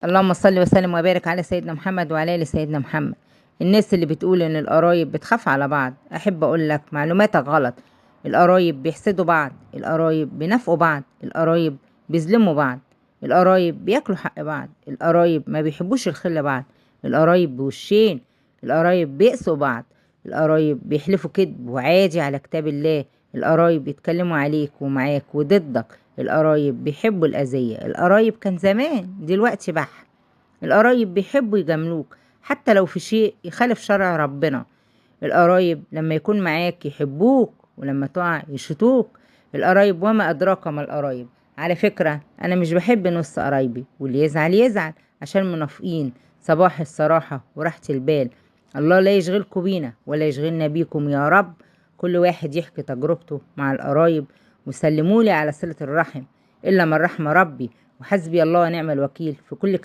اللهم صل وسلم وبارك على سيدنا محمد وعلى آل سيدنا محمد. الناس اللي بتقول ان القرايب بتخاف على بعض، احب اقول لك معلوماتك غلط. القرايب بيحسدوا بعض، القرايب بينافقوا بعض، القرايب بيظلموا بعض، القرايب بياكلوا حق بعض، القرايب ما بيحبوش الخير لبعض، القرايب بوشين، القرايب بيقسوا بعض، القرايب بيحلفوا كذب وعادي على كتاب الله، القرايب بيتكلموا عليك ومعاك وضدك، القرايب بيحبوا الأذية، القرايب كان زمان دلوقتي بح. القرايب بيحبوا يجاملوك حتى لو في شيء يخالف شرع ربنا. القرايب لما يكون معاك يحبوك ولما تقع يشتوك. القرايب وما أدراك ما القرايب. على فكرة أنا مش بحب نص قرايبي، واللي يزعل يزعل عشان منافقين. صباح الصراحة وراحة البال. الله لا يشغلكم بينا ولا يشغلنا بيكم يا رب. كل واحد يحكي تجربته مع القرايب، وسلمولي على صلة الرحم إلا من رحم ربي. وحسبي الله ونعم الوكيل في كل